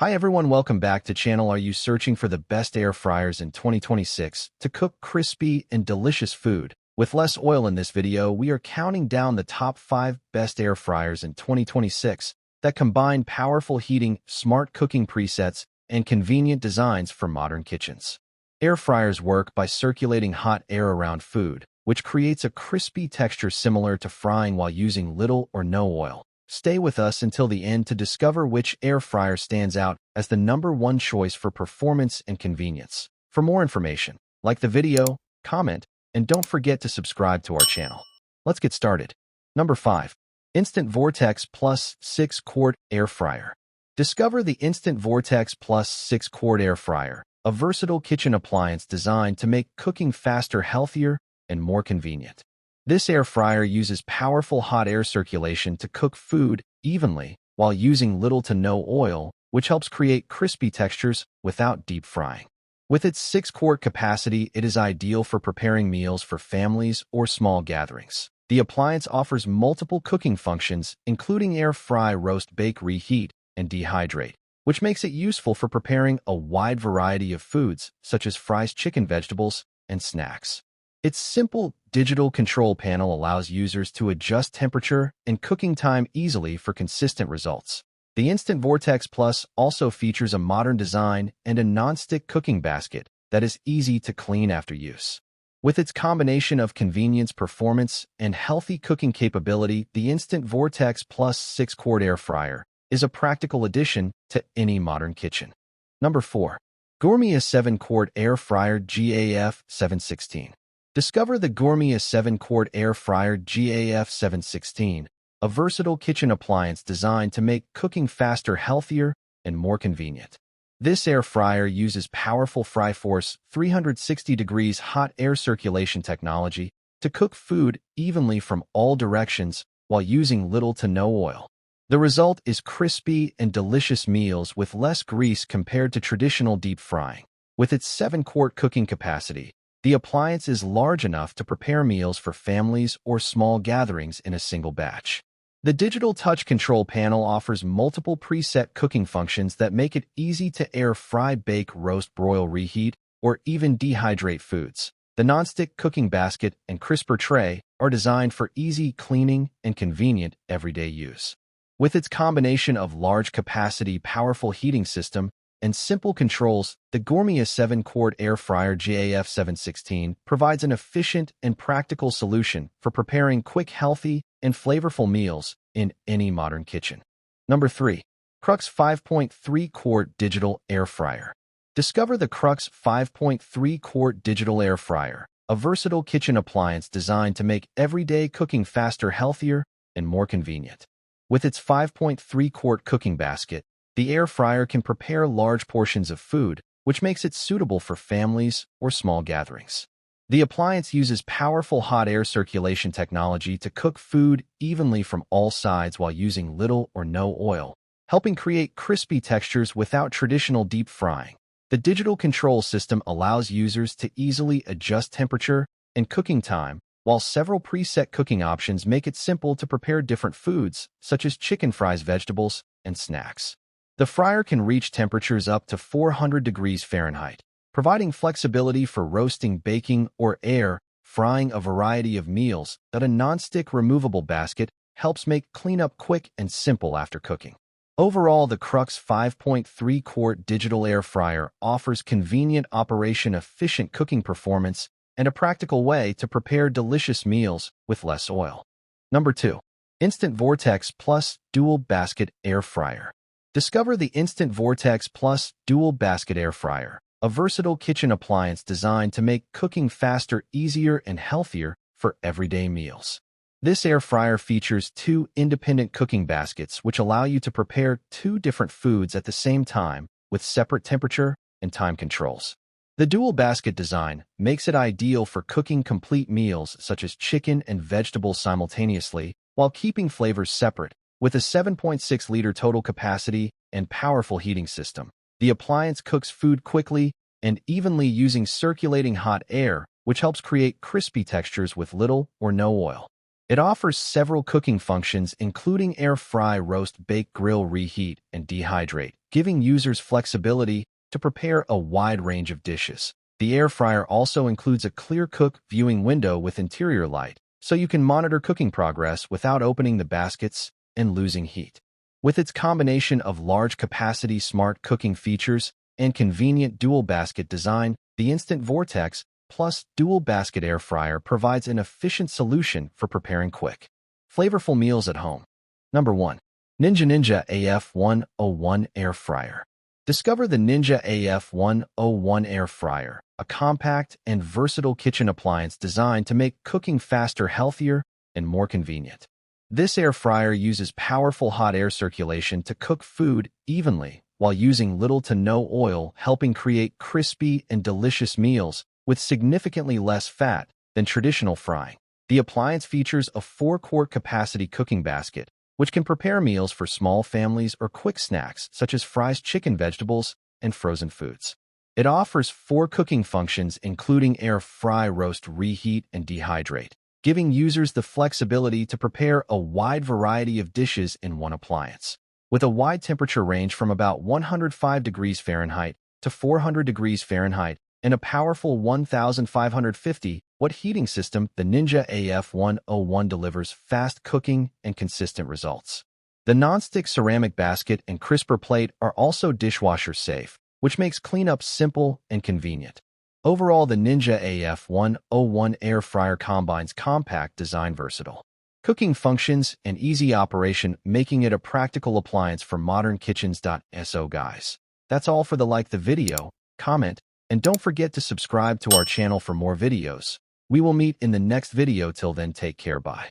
Hi everyone, welcome back to channel. Are you searching for the best air fryers in 2026 to cook crispy and delicious food? With less oil in this video, we are counting down the top 5 best air fryers in 2026 that combine powerful heating, smart cooking presets, and convenient designs for modern kitchens. Air fryers work by circulating hot air around food, which creates a crispy texture similar to frying while using little or no oil. Stay with us until the end to discover which air fryer stands out as the #1 choice for performance and convenience. For more information, like the video, comment, and don't forget to subscribe to our channel. Let's get started. Number 5. Instant Vortex Plus 6-Quart Air Fryer. Discover the Instant Vortex Plus 6-Quart Air Fryer, a versatile kitchen appliance designed to make cooking faster, healthier, and more convenient. This air fryer uses powerful hot air circulation to cook food evenly while using little to no oil, which helps create crispy textures without deep frying. With its 6-quart capacity, it is ideal for preparing meals for families or small gatherings. The appliance offers multiple cooking functions, including air fry, roast, bake, reheat, and dehydrate, which makes it useful for preparing a wide variety of foods, such as fries, chicken, vegetables, and snacks. Its simple digital control panel allows users to adjust temperature and cooking time easily for consistent results. The Instant Vortex Plus also features a modern design and a non-stick cooking basket that is easy to clean after use. With its combination of convenience, performance, and healthy cooking capability, the Instant Vortex Plus 6-quart air fryer is a practical addition to any modern kitchen. Number 4. Gourmet 7-quart air fryer GAF 716. Discover the Gourmet 7-quart air fryer GAF 716, a versatile kitchen appliance designed to make cooking faster, healthier, and more convenient. This air fryer uses powerful Fryforce 360 degrees hot air circulation technology to cook food evenly from all directions while using little to no oil. The result is crispy and delicious meals with less grease compared to traditional deep frying. With its 7-quart cooking capacity, the appliance is large enough to prepare meals for families or small gatherings in a single batch. The digital touch control panel offers multiple preset cooking functions that make it easy to air fry, bake, roast, broil, reheat, or even dehydrate foods. The nonstick cooking basket and crisper tray are designed for easy cleaning and convenient everyday use. With its combination of large capacity, powerful heating system, and simple controls, the Gourmet 7-quart air fryer GAF 716 provides an efficient and practical solution for preparing quick, healthy, and flavorful meals in any modern kitchen. Number 3. Crux 5.3-quart digital air fryer. Discover the Crux 5.3-quart digital air fryer, a versatile kitchen appliance designed to make everyday cooking faster, healthier, and more convenient. With its 5.3-quart cooking basket, the air fryer can prepare large portions of food, which makes it suitable for families or small gatherings. The appliance uses powerful hot air circulation technology to cook food evenly from all sides while using little or no oil, helping create crispy textures without traditional deep frying. The digital control system allows users to easily adjust temperature and cooking time, while several preset cooking options make it simple to prepare different foods, such as chicken, fries, vegetables, and snacks. The fryer can reach temperatures up to 400 degrees Fahrenheit, providing flexibility for roasting, baking, or air frying a variety of meals that a non-stick removable basket helps make cleanup quick and simple after cooking. Overall, the Crux 5.3-quart digital air fryer offers convenient operation, efficient cooking performance, and a practical way to prepare delicious meals with less oil. Number 2. Instant Vortex Plus Dual Basket Air Fryer. Discover the Instant Vortex Plus Dual Basket Air Fryer, a versatile kitchen appliance designed to make cooking faster, easier, and healthier for everyday meals. This air fryer features 2 independent cooking baskets which allow you to prepare 2 different foods at the same time with separate temperature and time controls. The dual basket design makes it ideal for cooking complete meals such as chicken and vegetables simultaneously while keeping flavors separate. With a 7.6-liter total capacity and powerful heating system, the appliance cooks food quickly and evenly using circulating hot air, which helps create crispy textures with little or no oil. It offers several cooking functions including air fry, roast, bake, grill, reheat, and dehydrate, giving users flexibility to prepare a wide range of dishes. The air fryer also includes a clear cook viewing window with interior light, so you can monitor cooking progress without opening the baskets and losing heat. With its combination of large-capacity smart cooking features and convenient dual-basket design, the Instant Vortex Plus dual-basket air fryer provides an efficient solution for preparing quick, flavorful meals at home. Number 1. Ninja AF101 Air Fryer. Discover the Ninja AF101 Air Fryer, a compact and versatile kitchen appliance designed to make cooking faster, healthier, and more convenient. This air fryer uses powerful hot air circulation to cook food evenly while using little to no oil, helping create crispy and delicious meals with significantly less fat than traditional frying. The appliance features a 4-quart capacity cooking basket, which can prepare meals for small families or quick snacks such as fries, chicken, vegetables, and frozen foods. It offers 4 cooking functions including air fry, roast, reheat, and dehydrate, giving users the flexibility to prepare a wide variety of dishes in one appliance. With a wide temperature range from about 105 degrees Fahrenheit to 400 degrees Fahrenheit, and a powerful 1,550-watt heating system, the Ninja AF101 delivers fast cooking and consistent results. The non-stick ceramic basket and crisper plate are also dishwasher safe, which makes cleanup simple and convenient. Overall, the Ninja AF101 air fryer combines compact design, versatile cooking functions, and easy operation, making it a practical appliance for modern kitchens. So guys, that's all for the video, comment, and don't forget to subscribe to our channel for more videos. We will meet in the next video. Till then, take care. Bye.